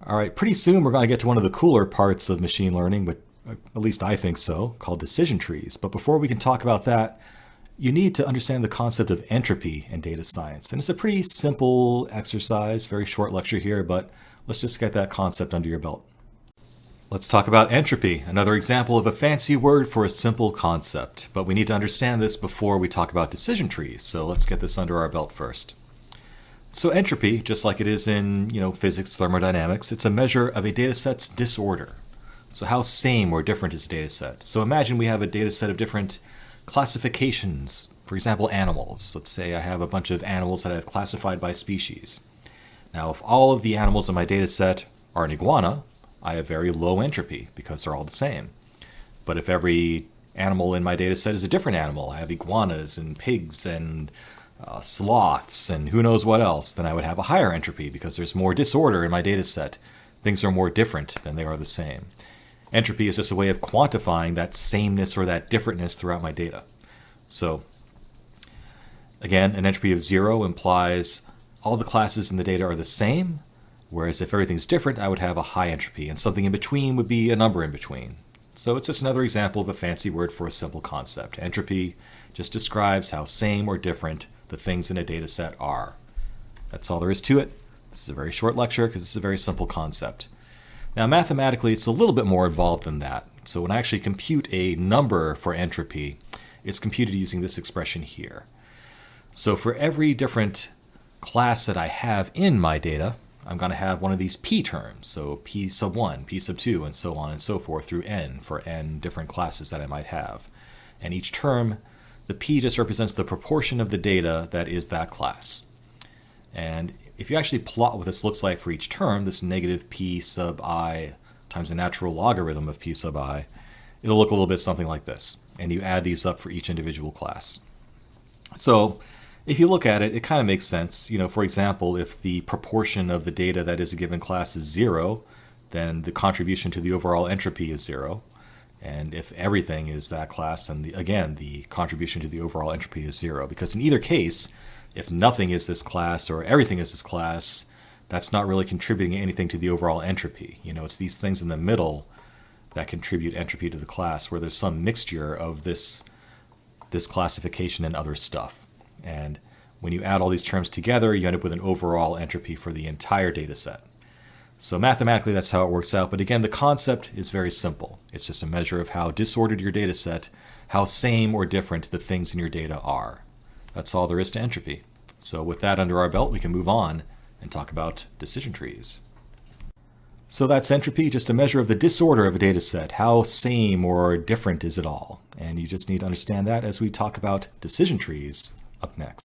All right, pretty soon we're going to get to one of the cooler parts of machine learning, but at least I think so, called decision trees. But before we can talk about that, you need to understand the concept of entropy in data science. And it's a pretty simple exercise, very short lecture here, but let's just get that concept under your belt. Let's talk about entropy, another example of a fancy word for a simple concept. But we need to understand this before we talk about decision trees, so let's get this under our belt first. So entropy, just like it is in physics, thermodynamics, it's a measure of a data set's disorder. So how same or different is a data set? So imagine we have a data set of different classifications, for example, animals. Let's say I have a bunch of animals that I've classified by species. Now, if all of the animals in my data set are an iguana, I have very low entropy because they're all the same. But if every animal in my data set is a different animal, I have iguanas and pigs and sloths and who knows what else, then I would have a higher entropy because there's more disorder in my data set. Things are more different than they are the same. Entropy is just a way of quantifying that sameness or that differentness throughout my data. So again, an entropy of 0 implies all the classes in the data are the same, whereas if everything's different, I would have a high entropy, and something in between would be a number in between. So it's just another example of a fancy word for a simple concept. Entropy just describes how same or different the things in a data set are. That's all there is to it. This is a very short lecture because it's a very simple concept. Now mathematically it's a little bit more involved than that. So when I actually compute a number for entropy, it's computed using this expression here. So for every different class that I have in my data, I'm going to have one of these p terms. So p sub 1, p sub 2, and so on and so forth through n for n different classes that I might have. And each term, the p just represents the proportion of the data that is that class. And if you actually plot what this looks like for each term, this negative p sub I times the natural logarithm of p sub I, it'll look a little bit something like this. And you add these up for each individual class. So if you look at it, it kind of makes sense. For example, if the proportion of the data that is a given class is 0, then the contribution to the overall entropy is 0. And if everything is that class, then again, the contribution to the overall entropy is 0. Because in either case, if nothing is this class or everything is this class, that's not really contributing anything to the overall entropy. It's these things in the middle that contribute entropy to the class, where there's some mixture of this classification and other stuff. And when you add all these terms together, you end up with an overall entropy for the entire data set. So mathematically, that's how it works out. But again, the concept is very simple. It's just a measure of how disordered your data set, how same or different the things in your data are. That's all there is to entropy. So with that under our belt, we can move on and talk about decision trees. So that's entropy, just a measure of the disorder of a data set. How same or different is it all? And you just need to understand that as we talk about decision trees up next.